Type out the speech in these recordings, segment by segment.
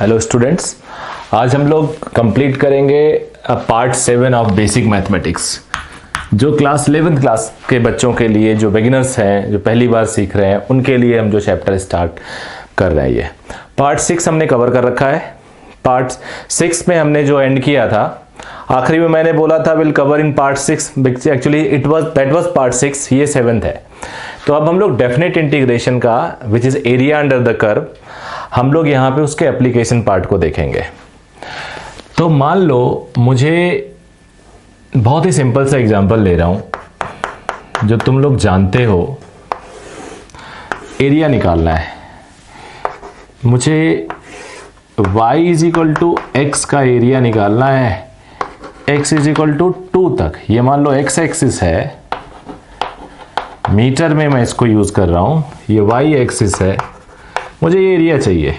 Hello students, आज हम लोग कंप्लीट करेंगे पार्ट 7 ऑफ बेसिक मैथमेटिक्स, जो क्लास 11th क्लास के बच्चों के लिए, जो बिगिनर्स हैं, जो पहली बार सीख रहे हैं, उनके लिए हम जो चैप्टर स्टार्ट कर रहे हैं। ये पार्ट 6 हमने कवर कर रखा है। पार्ट 6 में हमने जो एंड किया था, आखिरी में मैंने बोला था will cover in part 6, actually that was part 6, ये 7th है। तो अब हम लोग डेफिनेट इंटीग्रेशन का, which is area under the curve, हम लोग यहाँ पे उसके एप्लीकेशन पार्ट को देखेंगे। तो मान लो मुझे बहुत ही सिंपल सा एग्जांपल ले रहा हूं, जो तुम लोग जानते हो, एरिया निकालना है मुझे। y is equal to x का एरिया निकालना है, x इज इक्वल टू 2 तक। ये मान लो x एक्सिस है, मीटर में मैं इसको यूज कर रहा हूं, ये y एक्सिस है, मुझे ये एरिया चाहिए।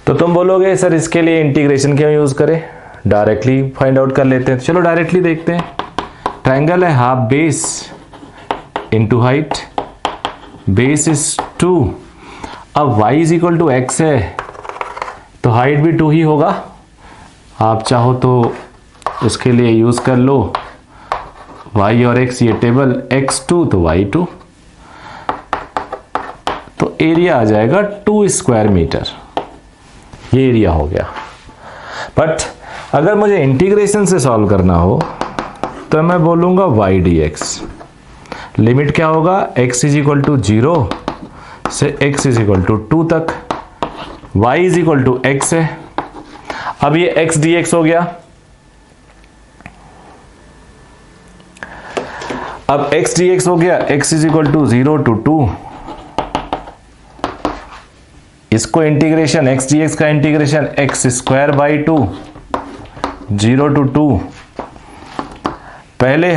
तो तुम बोलोगे सर इसके लिए इंटीग्रेशन क्यों यूज करें, डायरेक्टली फाइंड आउट कर लेते हैं। तो चलो डायरेक्टली देखते हैं। ट्रायंगल है half base into height, base is 2। अब y is equal to x है तो हाइट भी 2 ही होगा। आप चाहो तो उसके लिए यूज कर लो y और x, ये टेबल x2 तो y2, तो एरिया आ जाएगा 2 स्क्वायर मीटर। ये एरिया हो गया। बट अगर मुझे इंटीग्रेशन से सॉल्व करना हो तो मैं बोलूंगा y dx। लिमिट क्या होगा, x इज इक्वल टू 0 से x इज इक्वल टू 2 तक, y is equal to x है। अब ये x dx हो गया। अब x dx हो गया, x is equal to 0 to 2। इसको इंटीग्रेशन, x dx का integration x square by 2, 0 to 2। पहले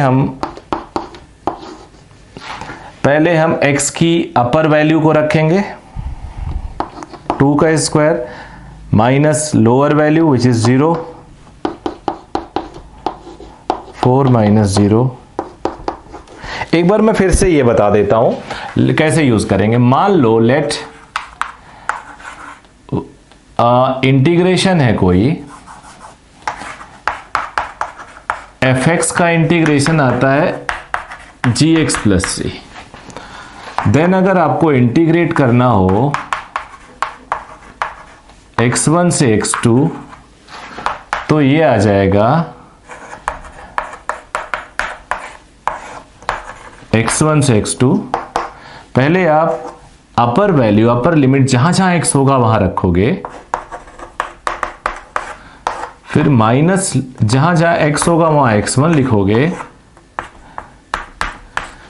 हम x की अपर वैल्यू को रखेंगे 2 का square minus lower value which is 0, 4 minus 0। एक बार मैं फिर से ये बता देता हूं कैसे यूज करेंगे। मान लो लेट इंटीग्रेशन है कोई, fx का इंटीग्रेशन आता है gx प्लस सी। देन अगर आपको इंटीग्रेट करना हो x1 से x2 तो ये आ जाएगा x1 से x2। पहले आप अपर वैल्यू, अपर लिमिट जहां जहां x होगा वहां रखोगे, फिर माइनस जहां जहां x होगा वहां x1 लिखोगे,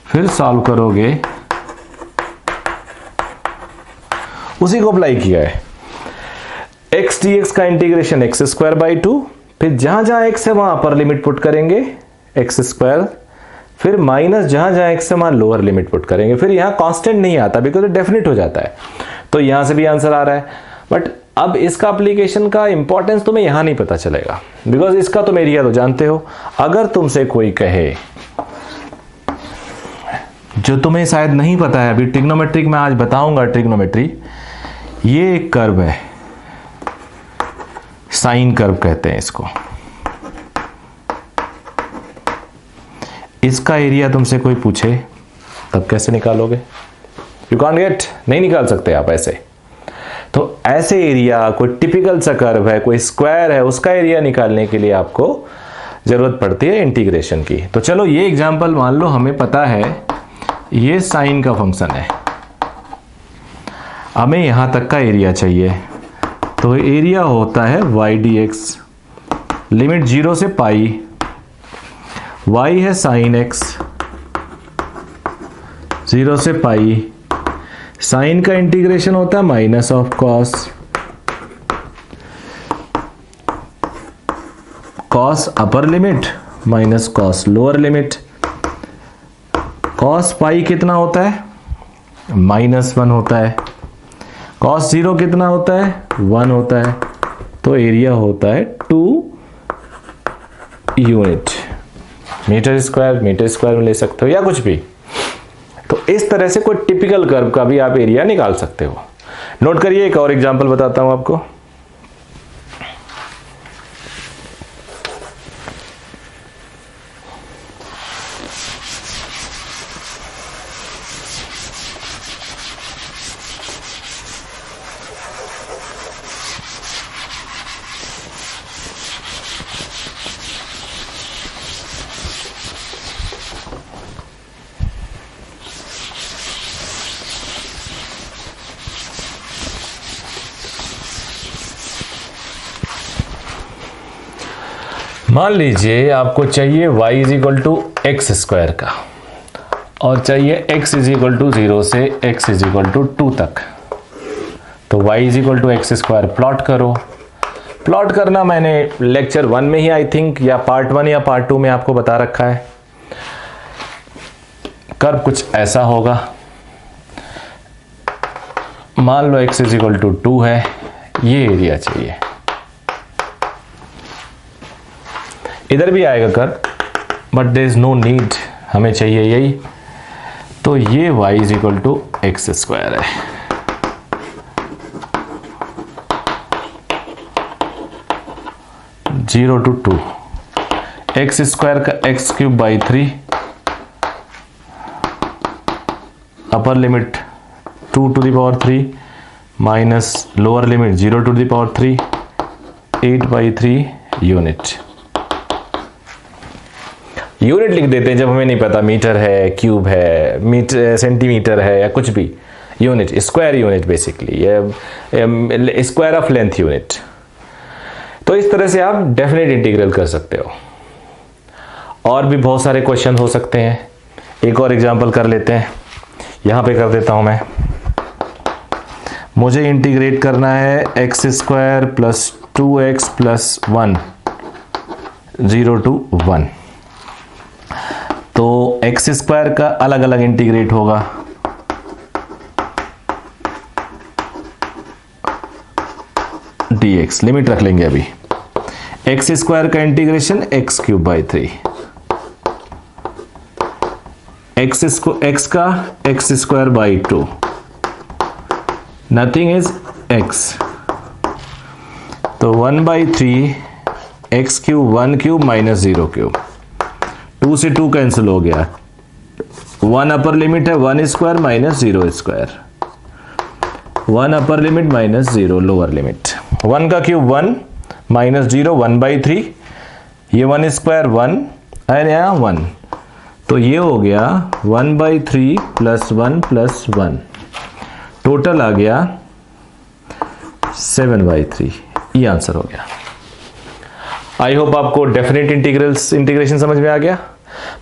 फिर सॉल्व करोगे। उसी को अप्लाई किया है। x dx का इंटीग्रेशन x स्क्वायर बाई 2, फिर जहां जहां x है वहां अपर लिमिट पुट करेंगे x स्क्वायर, फिर माइनस जहां जहां x है वहां लोअर लिमिट पुट करेंगे। फिर यहां कांस्टेंट नहीं आता बिकॉज डेफिनेट हो जाता है, तो यहां से भी आंसर आ रहा है। बट अब इसका एप्लीकेशन का इंपॉर्टेंस तुम्हें यहां नहीं पता चलेगा, बिकॉज इसका तुम एरिया तो जानते हो। अगर तुमसे कोई कहे, जो तुम्हें शायद नहीं पता है, अभी ट्रिग्नोमेट्रिक में आज बताऊंगा, ट्रिग्नोमेट्री ये एक कर्व है, साइन कर्व कहते हैं इसको। इसका एरिया तुमसे कोई पूछे तब कैसे निकालोगे? यू कांट गेट, नहीं निकाल सकते आप ऐसे। तो ऐसे एरिया, कोई टिपिकल सा कर्व है, कोई स्क्वायर है, उसका एरिया निकालने के लिए आपको जरूरत पड़ती है इंटीग्रेशन की। तो चलो ये एग्जांपल मान लो, हमें पता है ये साइन का फंक्शन है, हमें यहां तक का एरिया चाहिए। तो एरिया होता है y dx, लिमिट 0 से पाई, y है साइन x, 0 से पाई, साइन का इंटीग्रेशन होता है minus of cos, cos upper limit minus cos lower limit. Cos pi कितना होता है, -1 होता है। कॉस 0 कितना होता है, 1 होता है। तो एरिया होता है 2 यूनिट, मीटर स्क्वायर में ले सकते हो या कुछ भी। तो इस तरह से कोई टिपिकल कर्व का भी आप एरिया निकाल सकते हो। नोट करिए, एक और एग्जांपल बताता हूं आपको। मान लीजिए आपको चाहिए y is equal to x square का, और चाहिए x इज इक्वल टू 0 से x इज इक्वल टू 2 तक। तो y is equal to x square plot करो। प्लॉट करना मैंने लेक्चर 1 में ही आई थिंक, या पार्ट 1 या पार्ट 2 में आपको बता रखा है। कर्व कुछ ऐसा होगा, मान लो x इज इक्वल टू 2 है, ये एरिया चाहिए। इधर भी आएगा curve, but there is no need, हमें चाहिए यही। तो ये y is equal to x square है। जीरो टू 2, एक्स स्क्वायर का x cube by 3, upper limit 2 to the power 3 minus lower limit 0 to the power 3, 8/3 unit. Unit लिख देते हैं जब हमें नहीं पता मीटर है, क्यूब है, मीटर, सेंटीमीटर है, या कुछ भी। Unit, square unit basically, square of length unit. तो इस तरह से आप डेफिनेट इंटीग्रल कर सकते हो। और भी बहुत सारे क्वेश्चन हो सकते हैं। एक और एग्जांपल कर लेते हैं, यहां पे कर देता हूं मैं। मुझे इंटीग्रेट करना है x square plus 2x plus 1, 0 to 1। तो एक्स स्क्वायर का अलग अलग इंटीग्रेट होगा, dx लिमिट रख लेंगे अभी। एक्स स्क्वायर का integration x cube by 3, x का x square by 2, nothing is x. तो 1/3 x cube 1 cube minus 0 cube, 2 से 2 कैंसिल हो गया। 1 अपर लिमिट है 1 square minus 0 square, 1 upper limit minus 0 lower limit. 1 का क्यूब 1 माइनस 0 1/3, ये 1 square 1 और यहाँ 1, तो ये हो गया 1/3 प्लस 1 प्लस 1, टोटल आ गया 7/3। ये आंसर हो गया। आई होप आपको डेफिनेट इंटीग्रेशन समझ में आ गया।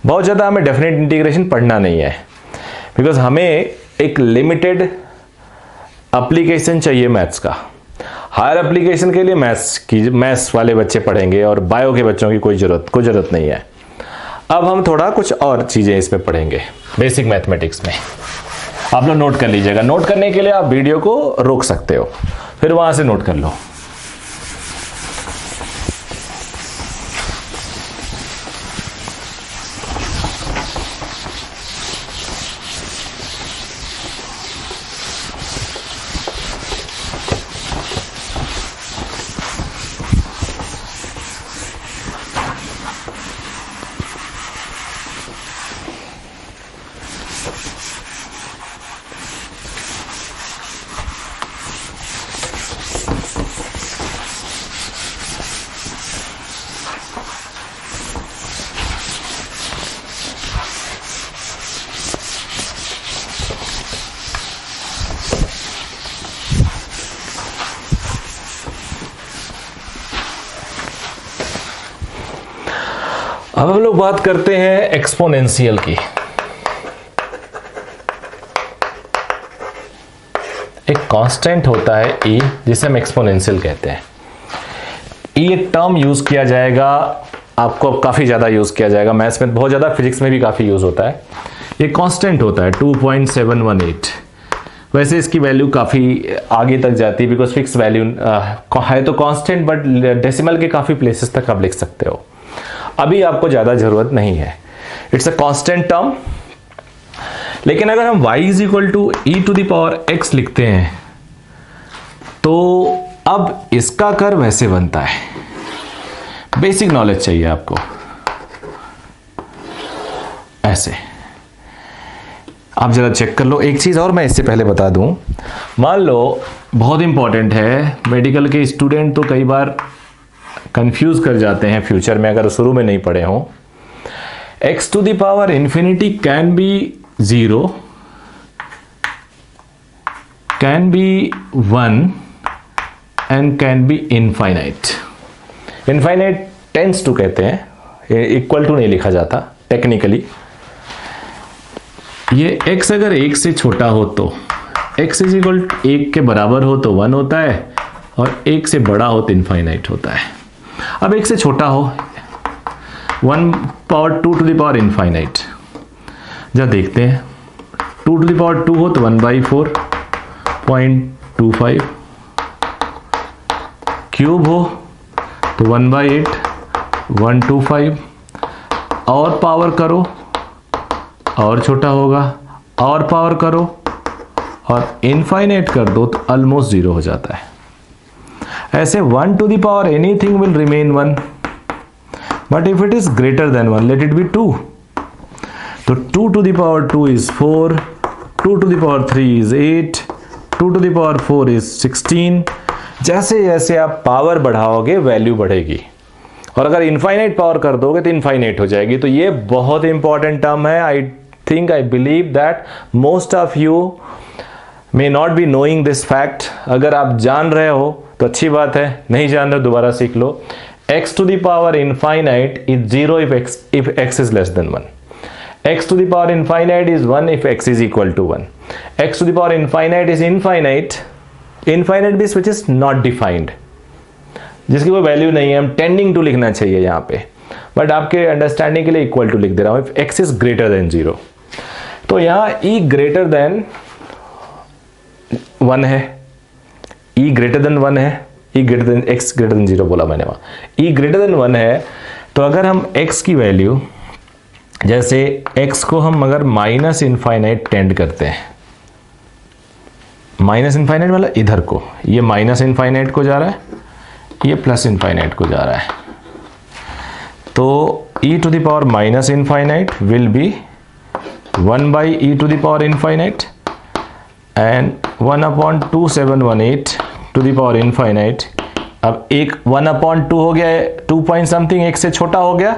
बहुत ज़्यादा हमें डेफिनेट इंटीग्रेशन पढ़ना नहीं है, बिकॉज हमें एक लिमिटेड एप्लीकेशन चाहिए मैथ्स का। हायर एप्लीकेशन के लिए मैथ्स वाले बच्चे पढ़ेंगे, और बायो के बच्चों की कोई ज़रूरत नहीं है। अब हम थोड़ा कुछ और चीज़ें इसमें पढ़ेंगे बेसिक मैथमेटिक्स में। आप लोग नोट कर लीजिएगा। नोट करने के लिए आप वीडियो को रोक सकते हो, फिर वहाँ से नोट कर लो। अब हम लोग बात करते हैं एक्सपोनेंशियल की। एक कांस्टेंट होता है e, जिसे हम एक्सपोनेंशियल कहते हैं। e एक टर्म यूज किया जाएगा, आपको काफी ज्यादा यूज किया जाएगा मैथ्स में, बहुत ज्यादा, फिजिक्स में भी काफी यूज होता है। ये कांस्टेंट होता है 2.718। वैसे इसकी वैल्यू काफी आगे तक जाती है, बिकॉज फिक्स वैल्यू है तो कांस्टेंट, बट डेसिमल के काफी प्लेसेस तक आप लिख सकते हो। अभी आपको ज्यादा जरूरत नहीं है, इट्स अ कांस्टेंट टर्म। लेकिन अगर हम y is equal to e to the power x लिखते हैं, तो अब इसका कर्व ऐसे बनता है, बेसिक नॉलेज चाहिए आपको, ऐसे। आप जरा चेक कर लो। एक चीज और मैं इससे पहले बता दूं, मान लो बहुत इंपॉर्टेंट है, मेडिकल के स्टूडेंट तो कई बार कंफ्यूज कर जाते हैं फ्यूचर में अगर शुरू में नहीं पढ़े हों। x to the power infinity can be 0, can be 1 and can be infinite. Infinite tends to कहते हैं, इक्वल टू नहीं लिखा जाता टेक्निकली। ये x अगर 1 से छोटा हो तो x इज इक्वल 1 के बराबर हो तो 1 होता है, और 1 से बड़ा हो तो इनफाइनाइट होता है। अब 1 से छोटा हो 1 power 2 to the power infinite, जब देखते हैं 2 टू द पावर 2 हो तो 1/4.25, क्यूब हो तो 1/8 125, और पावर करो और छोटा होगा, और पावर करो और इनफाइनाइट कर दो तो ऑलमोस्ट 0 हो जाता है। ऐसे 1 to the power anything will remain 1, but if it is greater than 1 let it be 2। तो 2 to the power 2 is 4, 2 to the power 3 is 8, 2 to the power 4 is 16। जैसे जैसे आप पावर बढ़ाओगे वैल्यू बढ़ेगी, और अगर इनफाइनाइट पावर कर दोगे तो इनफाइनाइट हो जाएगी। तो ये बहुत इंपॉर्टेंट टर्म है। I believe that most of you may not be knowing this fact. अगर आप जान रहे हो तो अच्छी बात है, नहीं जान रहे दोबारा सीख लो। x to the power infinite is 0 if x is less than 1. x to the power infinite is 1 if x is equal to 1. x to the power infinite is infinite means which is not defined, जिसकी कोई value नहीं है। हम tending to लिखना चाहिए यहाँ पे, but आपके अंडरस्टैंडिंग के लिए इक्वल टू लिख दे रहा हूँ। If x is greater then 0, तो यहाँ e ग्रेटर देन 1 है, e ग्रेटर देन 1 है, e greater than x greater than 0 बोला मैंने वहाँ, e ग्रेटर देन 1 है। तो अगर हम x की वैल्यू, जैसे x को हम अगर माइनस इनफाइनाइट टेंड करते हैं, माइनस इनफाइनाइट मतलब इधर को, ये माइनस इनफाइनाइट को जा रहा है, ये प्लस इनफाइनाइट को जा रहा है, तो e to the power minus infinite will be 1/e to the power infinite and 1/2718 to the power infinite. अब एक 1/2 हो गया है, 2 पॉइंट समथिंग, एक से छोटा हो गया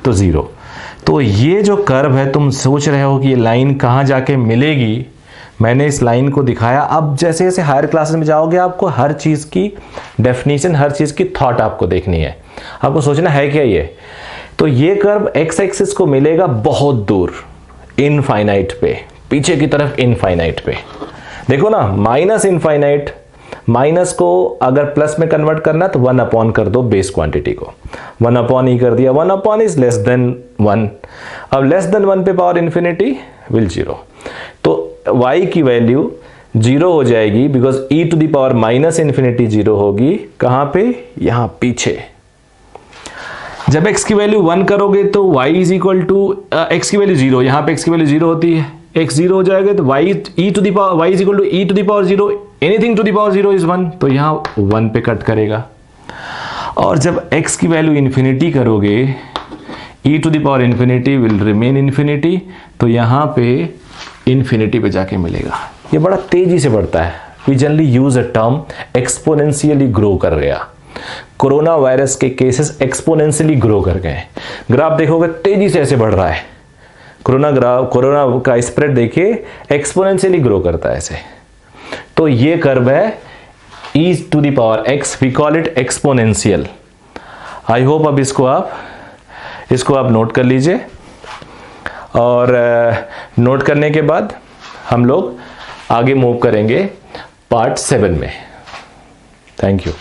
तो 0। तो ये जो कर्व है, तुम सोच रहे हो कि ये लाइन कहाँ जाके मिलेगी, मैंने इस लाइन को दिखाया। अब जैसे जैसे हायर क्लासेस में जाओगे आपको हर चीज़ की डेफिनेशन, हर चीज़ की थॉट आपको देखनी है, आपको सोचना है क्या ये। तो ये कर्व एक्स एक्सिस को मिलेगा बहुत दूर, इनफाइनाइट पे, पीछे की तरफ इनफाइनाइट पे। देखो ना, माइनस इनफाइनाइट, माइनस को अगर प्लस में कन्वर्ट करना तो 1 अपॉन कर दो बेस क्वांटिटी को, 1 अपॉन ही कर दिया, 1 अपॉन इज लेस देन 1। अब लेस देन 1 पे पावर इन्फिनिटी विल 0, तो y की वैल्यू 0 हो जाएगी, because e to the power minus infinity 0 होगी। कहां पे? यहां पीछे। जब x की वैल्यू 1 करोगे तो y is equal to x की वैल्यू 0, यहां पे x की वैल्यू 0 होती है, x 0 हो जाएगा तो y e to the power y is equal to e to the power 0, anything to the power 0 is 1, तो यहां 1 पे कट करेगा। और जब x की वैल्यू इन्फिनिटी करोगे, e to the power infinity will remain infinity, तो यहां पे इन्फिनिटी पे जाके मिलेगा। ये बड़ा तेजी से बढ़ता है। We generally use a term exponentially grow कर गया। कोरोना वायरस के केसेस एक्सपोनेंशियली ग्रो कर गए। ग्राफ देखोगे तेजी से ऐसे बढ़ रहा है। कोरोना का स्प्रेड देखिए एक्सपोनेंशियली ग्रो करता है ऐसे। तो ये कर्व है e to the power x, we call it exponential. I hope अब इसको आप नोट कर लीजिए, और नोट करने के बाद हम लोग आगे मूव करेंगे पार्ट 7 में। Thank you.